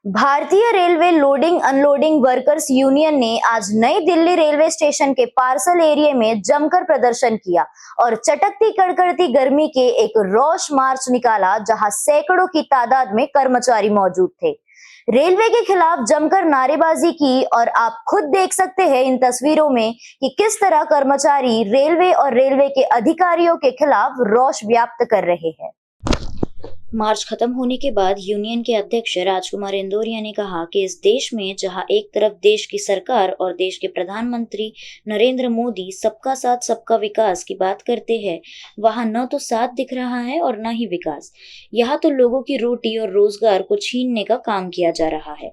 भारतीय railway loading unloading workers union ने आज नई दिल्ली रेलवे स्टेशन के पार्सल एरिया में जमकर प्रदर्शन किया और चटकती कड़कड़ती गर्मी के एक रोष मार्च निकाला, जहां सैकड़ों की तादाद में कर्मचारी मौजूद थे। रेलवे के खिलाफ जमकर नारेबाजी की और आप खुद देख सकते हैं इन तस्वीरों में कि किस तरह कर्मचारी रेलवे और रेलवे के अधिकारियों के खिलाफ रोष व्यक्त कर रहे हैं। मार्च खत्म होने के बाद यूनियन के अध्यक्ष राजकुमार इंदौरिया ने कहा कि इस देश में जहां एक तरफ देश की सरकार और देश के प्रधानमंत्री नरेंद्र मोदी सबका साथ सबका विकास की बात करते हैं, वहां न तो साथ दिख रहा है और न ही विकास। यहाँ तो लोगों की रोटी और रोजगार को छीनने का काम किया जा रहा है।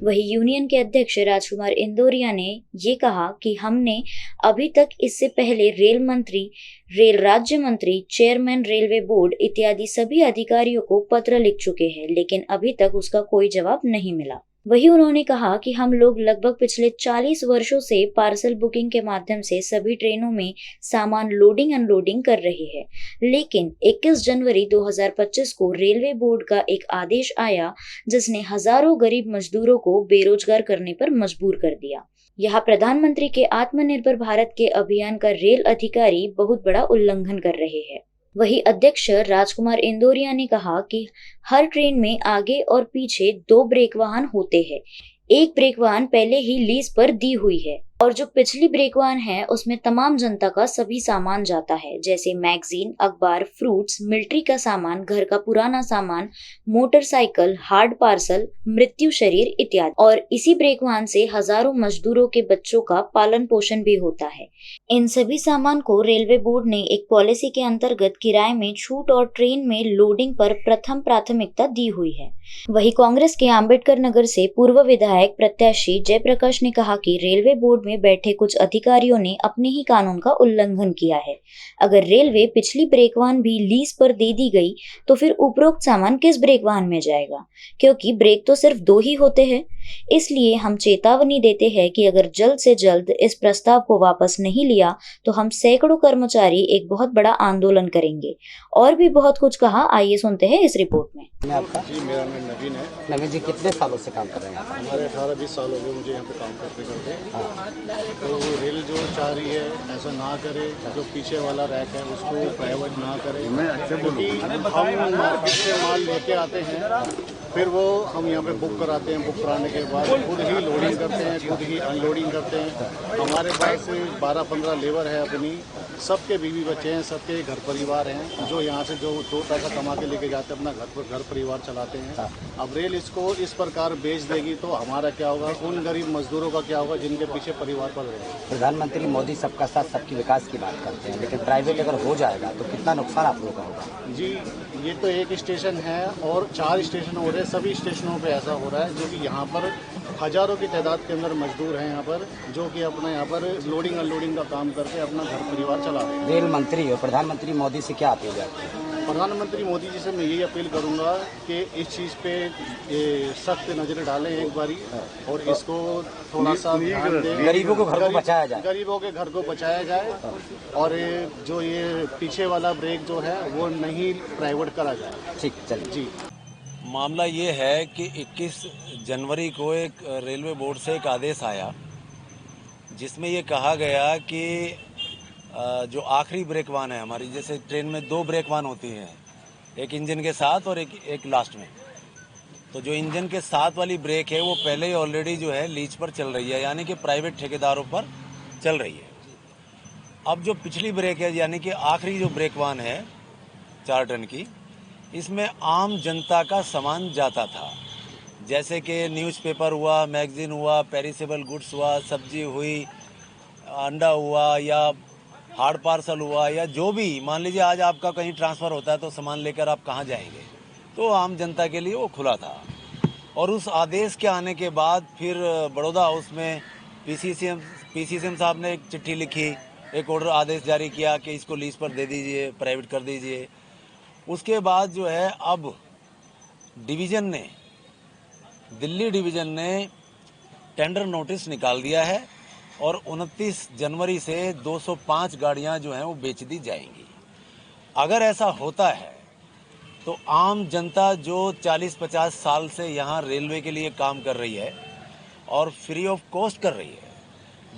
वही यूनियन के अध्यक्ष राजकुमार इंदौरिया ने ये कहा कि हमने अभी तक इससे पहले रेल मंत्री, रेल राज्य मंत्री, चेयरमैन रेलवे बोर्ड इत्यादि सभी अधिकारियों को पत्र लिख चुके हैं, लेकिन अभी तक उसका कोई जवाब नहीं मिला। वही उन्होंने कहा कि हम लोग लगभग पिछले 40 वर्षों से पार्सल बुकिंग के माध्यम से सभी ट्रेनों में सामान लोडिंग अनलोडिंग कर रहे हैं, लेकिन 21 जनवरी 2025 को रेलवे बोर्ड का एक आदेश आया जिसने हजारों गरीब मजदूरों को बेरोजगार करने पर मजबूर कर दिया। यहाँ प्रधानमंत्री के आत्मनिर्भर भारत के अभियान का रेल अधिकारी बहुत बड़ा उल्लंघन कर रहे हैं। वही अध्यक्ष राजकुमार इंदौरिया ने कहा कि हर ट्रेन में आगे और पीछे 2 ब्रेक वाहन होते हैं। एक ब्रेक वाहन पहले ही लीज पर दी हुई है और जो पिछली ब्रेक वाहन है उसमें तमाम जनता का सभी सामान जाता है, जैसे मैगजीन, अखबार, फ्रूट्स, मिलिट्री का सामान, घर का पुराना सामान, मोटरसाइकिल, हार्ड पार्सल, मृत्यु शरीर इत्यादि। और इसी ब्रेक वाहन से हजारों मजदूरों के बच्चों का पालन पोषण भी होता है। इन सभी सामान को रेलवे बोर्ड ने एक पॉलिसी के अंतर्गत किराए में छूट और ट्रेन में लोडिंग पर प्रथम प्राथमिकता दी हुई है। वही कांग्रेस के अंबेडकर नगर से पूर्व विधायक प्रत्याशी जयप्रकाश ने कहा कि रेलवे बोर्ड में बैठे कुछ अधिकारियों ने अपने ही कानून का उल्लंघन किया है। अगर रेलवे पिछली ब्रेक वाहन भी लीज पर दे दी गई तो फिर उपरोक्त सामान किस ब्रेक वाहन में जाएगा, क्योंकि ब्रेक तो सिर्फ 2 ही होते हैं। इसलिए हम चेतावनी देते हैं कि अगर जल्द से जल्द इस प्रस्ताव को वापस नहीं लिया तो हम सैकड़ों कर्मचारी एक बहुत बड़ा आंदोलन करेंगे। और भी बहुत कुछ कहा, आइए सुनते हैं इस रिपोर्ट में। जी, मेरा नाम नवीन है। नवीन जी, कितने सालों से काम कर रहे हैं? हमारे 18-20 साल हो गए मुझे यहाँ पे काम करते करते। तो रेल जो चाह रही है ऐसा ना करे, जो पीछे वाला रैक है उसको प्राइवेट ना करे, क्योंकि हम मार्केट से माल लेके आते हैं, फिर वो हम यहाँ पे बुक कराते हैं। बुक कराने के बाद खुद ही लोडिंग करते हैं, खुद ही अनलोडिंग करते हैं। हमारे पास 12-15 लेबर है अपनी, सबके बीवी बच्चे हैं, सबके घर परिवार हैं, जो यहाँ से जो 2 पैसा कमा के लेके जाते हैं, अपना घर परिवार चलाते हैं। अब रेल इसको इस प्रकार बेच देगी तो हमारा क्या होगा, उन गरीब मजदूरों का क्या होगा जिनके पीछे परिवार पल रहे हैं। प्रधानमंत्री मोदी सबका साथ सबकी विकास की बात करते हैं, लेकिन प्राइवेट अगर हो जाएगा तो कितना नुकसान आप लोगों का होगा? जी, ये तो एक स्टेशन है और 4 स्टेशन हो रहे हैं, सभी स्टेशनों पे ऐसा हो रहा है, जो कि यहाँ पर हजारों की तादाद के अंदर मजदूर हैं यहाँ पर, जो कि अपना यहाँ पर लोडिंग अनलोडिंग का काम करके अपना घर परिवार चला रहे हैं। रेल मंत्री और प्रधानमंत्री मोदी से क्या अपील है? प्रधानमंत्री मोदी जी से मैं यही अपील करूंगा कि इस चीज़ पे सख्त नज़र डालें एक बारी, और इसको थोड़ा सा ध्यान दें। गरीबों को घर को बचाया जाए, गरीबों के घर को बचाया जाए, और जो ये पीछे वाला ब्रेक जो है वो नहीं प्राइवेट करा जाए। ठीक, चलिए जी। मामला ये है कि 21 जनवरी को एक रेलवे बोर्ड से एक आदेश आया जिसमें ये कहा गया कि जो आखिरी ब्रेक वाहन है हमारी, जैसे ट्रेन में 2 ब्रेक वाहन होती हैं, एक इंजन के साथ और एक लास्ट में। तो जो इंजन के साथ वाली ब्रेक है वो पहले ही ऑलरेडी जो है लीज पर चल रही है, यानी कि प्राइवेट ठेकेदारों पर चल रही है। अब जो पिछली ब्रेक है, यानी कि आखिरी जो ब्रेक वाहन है 4 टन की, इसमें आम जनता का सामान जाता था, जैसे कि न्यूज़पेपर हुआ, मैगजीन हुआ, पेरिसेबल गुड्स हुआ, सब्जी हुई, अंडा हुआ, या हार्ड पार्सल हुआ, या जो भी, मान लीजिए आज आपका कहीं ट्रांसफ़र होता है तो सामान लेकर आप कहाँ जाएंगे, तो आम जनता के लिए वो खुला था। और उस आदेश के आने के बाद फिर बड़ौदा हाउस में पीसीसीएम साहब ने एक चिट्ठी लिखी, एक ऑर्डर आदेश जारी किया कि इसको लीज पर दे दीजिए, प्राइवेट कर दीजिए। उसके बाद जो है अब दिल्ली डिवीज़न ने टेंडर नोटिस निकाल दिया है और 29 जनवरी से 205 गाड़ियां जो हैं वो बेच दी जाएंगी। अगर ऐसा होता है तो आम जनता जो 40-50 साल से यहाँ रेलवे के लिए काम कर रही है और फ्री ऑफ कॉस्ट कर रही है,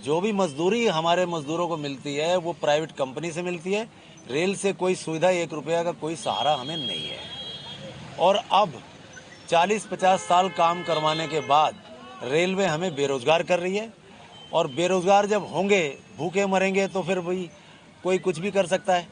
जो भी मजदूरी हमारे मजदूरों को मिलती है वो प्राइवेट कंपनी से मिलती है। रेल से कोई सुविधा 1 रुपया का कोई सहारा हमें नहीं है। और अब 40-50 साल काम करवाने के बाद रेलवे हमें बेरोजगार कर रही है, और बेरोजगार जब होंगे, भूखे मरेंगे, तो फिर भाई कोई कुछ भी कर सकता है।